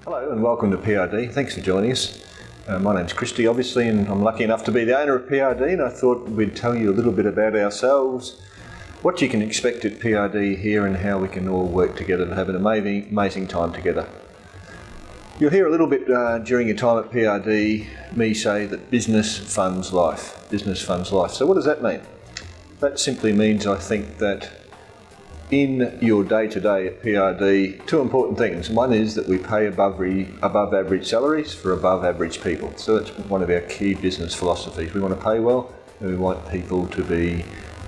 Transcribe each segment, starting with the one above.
Hello and welcome to PRD. Thanks for joining us. My name's Christie, obviously, and I'm lucky enough to be the owner of PRD, and I thought we'd tell you a little bit about ourselves, what you can expect at PRD here, and how we can all work together to have an amazing time together. You'll hear a little bit during your time at PRD me say that business funds life. Business funds life. So what does that mean? That simply means, I think, that in your day-to-day at PRD, two important things. One is that we pay above average salaries for above average people. So that's one of our key business philosophies. We want to pay well and we want people to be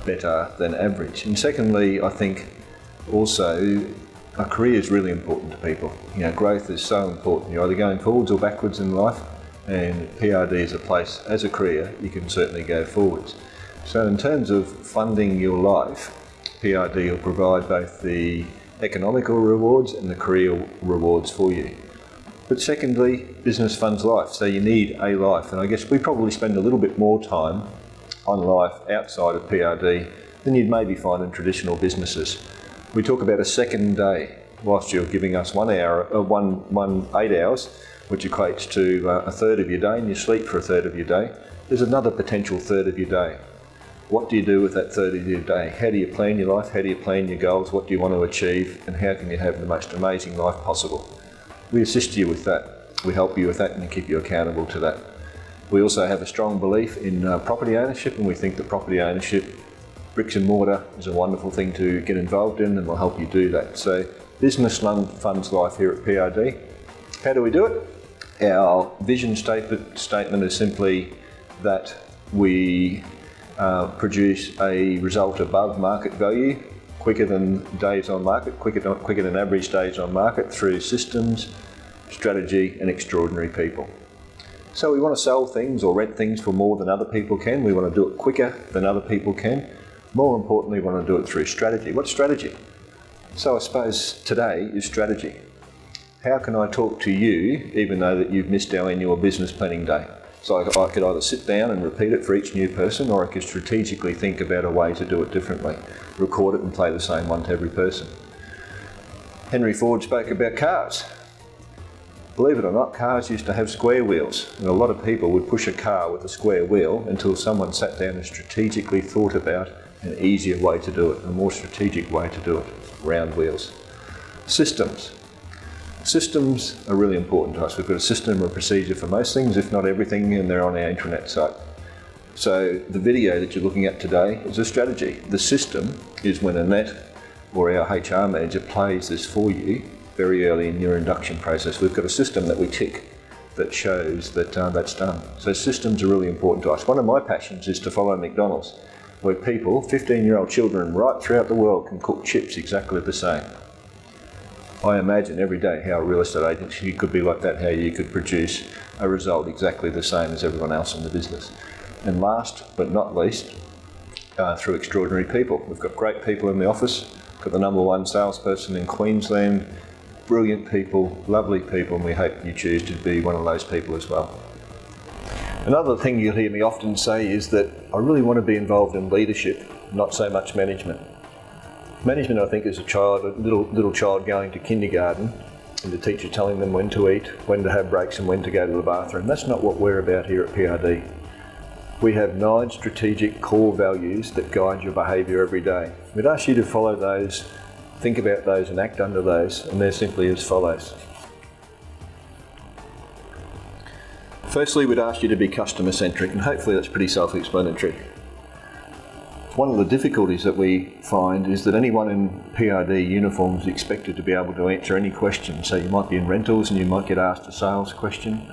better than average. And secondly, I think also a career is really important to people. You know, growth is so important. You're either going forwards or backwards in life, and PRD is a place, as a career, you can certainly go forwards. So in terms of funding your life, PRD will provide both the economical rewards and the career rewards for you. But secondly, business funds life, so you need a life. And I guess we probably spend a little bit more time on life outside of PRD than you'd maybe find in traditional businesses. We talk about a second day, whilst you're giving us 8 hours, which equates to a third of your day, and you sleep for a third of your day. There's another potential third of your day. What do you do with that third of your day? How do you plan your life? How do you plan your goals? What do you want to achieve? And how can you have the most amazing life possible? We assist you with that. We help you with that and keep you accountable to that. We also have a strong belief in property ownership, and we think that property ownership, bricks and mortar, is a wonderful thing to get involved in, and we'll help you do that. So business funds life here at PRD. How do we do it? Our vision statement is simply that we produce a result above market value, quicker than days on market, quicker than average days on market, through systems, strategy and extraordinary people. So we want to sell things or rent things for more than other people can. We want to do it quicker than other people can. More importantly, we want to do it through strategy. What's strategy? So I suppose today is strategy. How can I talk to you even though that you've missed our annual business planning day? So I could either sit down and repeat it for each new person, or I could strategically think about a way to do it differently, record it and play the same one to every person. Henry Ford spoke about cars. Believe it or not, cars used to have square wheels, and a lot of people would push a car with a square wheel until someone sat down and strategically thought about an easier way to do it, a more strategic way to do it, round wheels. Systems. Systems are really important to us. We've got a system or a procedure for most things, if not everything, and they're on our intranet site. So the video that you're looking at today is a strategy. The system is when Annette or our HR manager plays this for you very early in your induction process. We've got a system that we tick that shows that that's done. So systems are really important to us. One of my passions is to follow McDonald's, where people, 15-year-old children right throughout the world, can cook chips exactly the same. I imagine every day how a real estate agency could be like that, how you could produce a result exactly the same as everyone else in the business. And last but not least, through extraordinary people. We've got great people in the office, got the #1 salesperson in Queensland, brilliant people, lovely people, and we hope you choose to be one of those people as well. Another thing you'll hear me often say is that I really want to be involved in leadership, not so much management. Management, I think, is a little child going to kindergarten and the teacher telling them when to eat, when to have breaks and when to go to the bathroom. That's not what we're about here at PRD. We have 9 strategic core values that guide your behaviour every day. We'd ask you to follow those, think about those and act under those, and they're simply as follows. Firstly, we'd ask you to be customer-centric, and hopefully that's pretty self-explanatory. One of the difficulties that we find is that anyone in PRD uniform is expected to be able to answer any question. So you might be in rentals and you might get asked a sales question,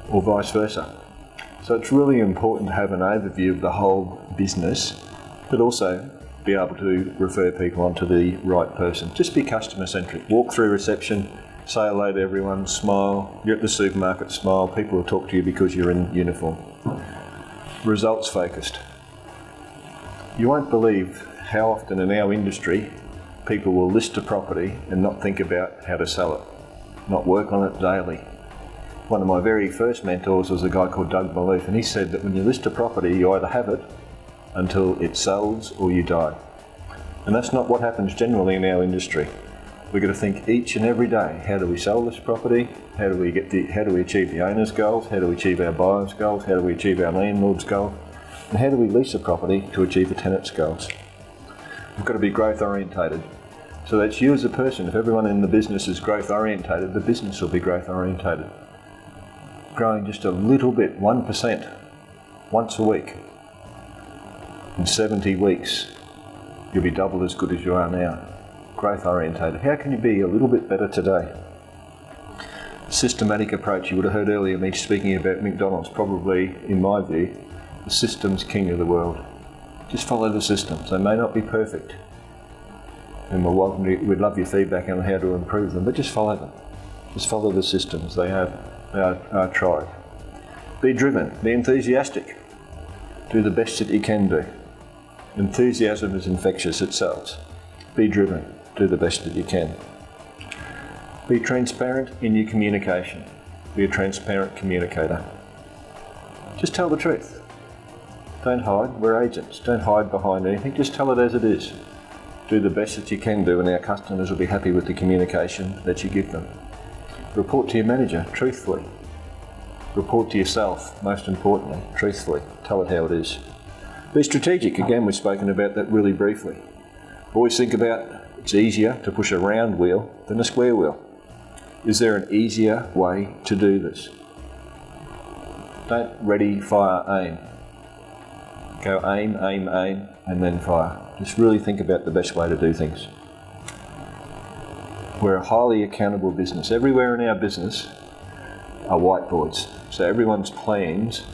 or vice versa. So it's really important to have an overview of the whole business, but also be able to refer people onto the right person. Just be customer-centric. Walk through reception, say hello to everyone, smile. You're at the supermarket, smile. People will talk to you because you're in uniform. Results focused. You won't believe how often in our industry people will list a property and not think about how to sell it, not work on it daily. One of my very first mentors was a guy called Doug Maloof, and he said that when you list a property, you either have it until it sells or you die. And that's not what happens generally in our industry. We've got to think each and every day, how do we sell this property? How do we achieve the owner's goals? How do we achieve our buyer's goals? How do we achieve our landlord's goals? And how do we lease a property to achieve the tenant's goals? We've got to be growth orientated. So that's you as a person. If everyone in the business is growth orientated, the business will be growth orientated. Growing just a little bit, 1%, once a week. In 70 weeks, you'll be double as good as you are now. Growth orientated. How can you be a little bit better today? Systematic approach. You would have heard earlier me speaking about McDonald's. Probably, in my view, the system's king of the world. Just follow the systems. They may not be perfect, and we'd love your feedback on how to improve them, but just follow them. Just follow the systems. They are tried. Be driven. Be enthusiastic. Do the best that you can do. Enthusiasm is infectious. It sells. Be driven. Do the best that you can. Be transparent in your communication. Be a transparent communicator. Just tell the truth. Don't hide. We're agents. Don't hide behind anything. Just tell it as it is. Do the best that you can do, and our customers will be happy with the communication that you give them. Report to your manager truthfully. Report to yourself, most importantly, truthfully. Tell it how it is. Be strategic. Again, we've spoken about that really briefly. Always think about it's easier to push a round wheel than a square wheel. Is there an easier way to do this? Don't ready, fire, aim. Go aim, aim, aim, and then fire. Just really think about the best way to do things. We're a highly accountable business. Everywhere in our business are whiteboards. So everyone's plans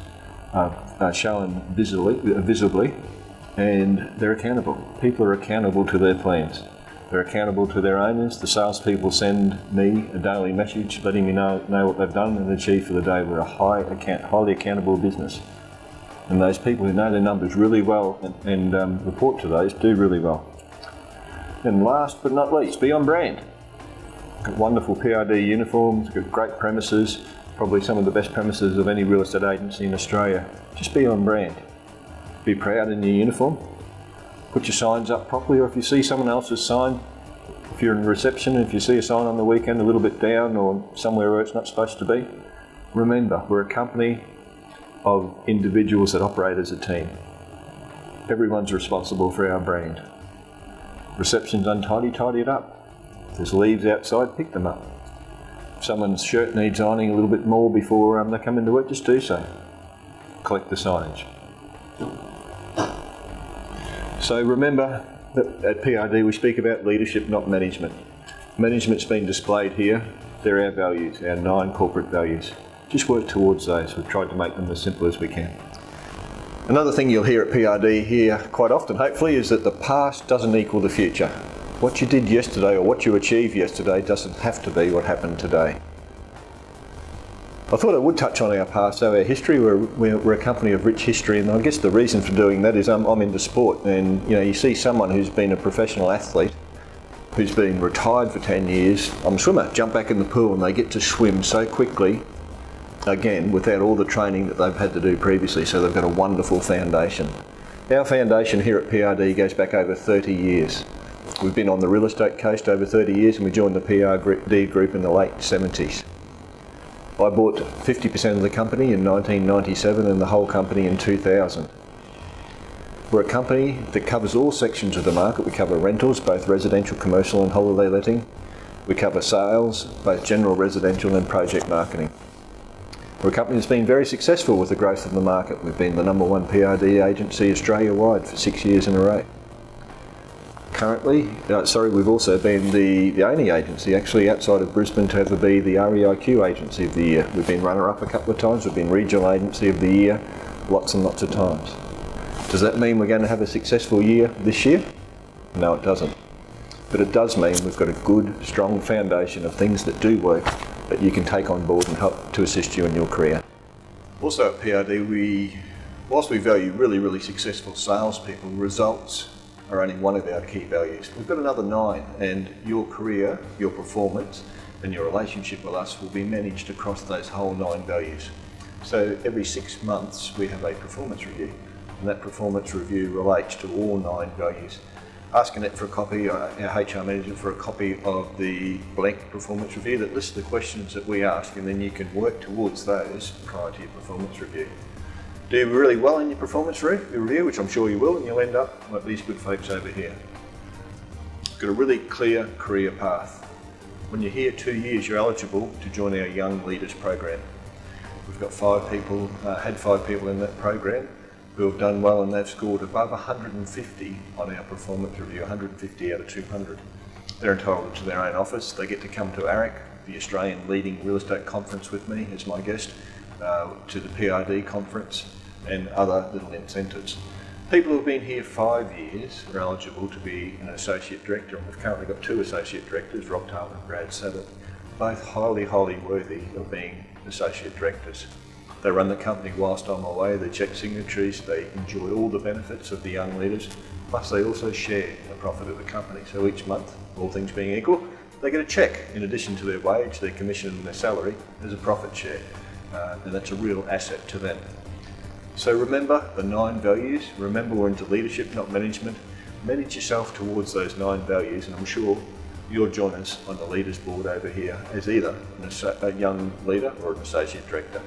are shown visibly, and they're accountable. People are accountable to their plans. They're accountable to their owners. The salespeople send me a daily message letting me know what they've done and achieved for the day. We're a highly accountable business. And those people who know their numbers really well and report to those do really well. And last but not least, be on brand. Got wonderful PRD uniforms, got great premises, probably some of the best premises of any real estate agency in Australia. Just be on brand. Be proud in your uniform. Put your signs up properly, or if you see someone else's sign, if you're in reception, if you see a sign on the weekend a little bit down or somewhere where it's not supposed to be, remember, we're a company of individuals that operate as a team. Everyone's responsible for our brand. Reception's untidy, tidy it up. If there's leaves outside, pick them up. If someone's shirt needs ironing a little bit more before they come into work, just do so. Collect the signage. So remember that at PRD we speak about leadership, not management. Management's been displayed here. They're our values, our 9 corporate values. Just work towards those. We've tried to make them as simple as we can. Another thing you'll hear at PRD here quite often, hopefully, is that the past doesn't equal the future. What you did yesterday or what you achieved yesterday doesn't have to be what happened today. I thought I would touch on our past, so our history. We're a company of rich history, and I guess the reason for doing that is I'm into sport, and you see someone who's been a professional athlete, who's been retired for 10 years, I'm a swimmer, jump back in the pool and they get to swim so quickly, again, without all the training that they've had to do previously, so they've got a wonderful foundation. Our foundation here at PRD goes back over 30 years. We've been on the real estate coast over 30 years, and we joined the PRD group in the late 70s. I bought 50% of the company in 1997 and the whole company in 2000. We're a company that covers all sections of the market. We cover rentals, both residential, commercial and holiday letting. We cover sales, both general residential and project marketing. We're a company that's been very successful with the growth of the market. We've been the #1 PRD agency Australia-wide for 6 years in a row. Currently, we've also been the only agency actually outside of Brisbane to ever be the REIQ Agency of the Year. We've been runner-up a couple of times, we've been Regional Agency of the Year lots and lots of times. Does that mean we're going to have a successful year this year? No, it doesn't. But it does mean we've got a good, strong foundation of things that do work that you can take on board and help to assist you in your career. Also at PRD, whilst we value really successful salespeople, results are only one of our key values. We've got another 9, and your career, your performance and your relationship with us will be managed across those whole 9 values. So every 6 months we have a performance review, and that performance review relates to all 9 values. ask Annette for a copy, our HR manager, for a copy of the blank performance review that lists the questions that we ask, and then you can work towards those prior to your performance review. Do really well in your performance review, which I'm sure you will, and you'll end up like these good folks over here. Got a really clear career path. When you're here 2 years, you're eligible to join our Young Leaders program. We've got 5 people, had 5 people in that program who have done well, and they've scored above 150 on our performance review, 150 out of 200. They're entitled to their own office. They get to come to ARIC, the Australian leading real estate conference, with me as my guest, to the PRD conference and other little incentives. People who have been here 5 years are eligible to be an associate director, and we've currently got 2 associate directors, Rob Taylor and Brad Sabat, both highly worthy of being associate directors. They run the company whilst I'm away, they check signatories, they enjoy all the benefits of the Young Leaders, plus they also share the profit of the company. So each month, all things being equal, they get a cheque in addition to their wage, their commission and their salary as a profit share, and that's a real asset to them. So remember the 9 values. Remember, we're into leadership, not management. Manage yourself towards those 9 values, and I'm sure you'll join us on the leaders board over here as either a young leader or an associate director.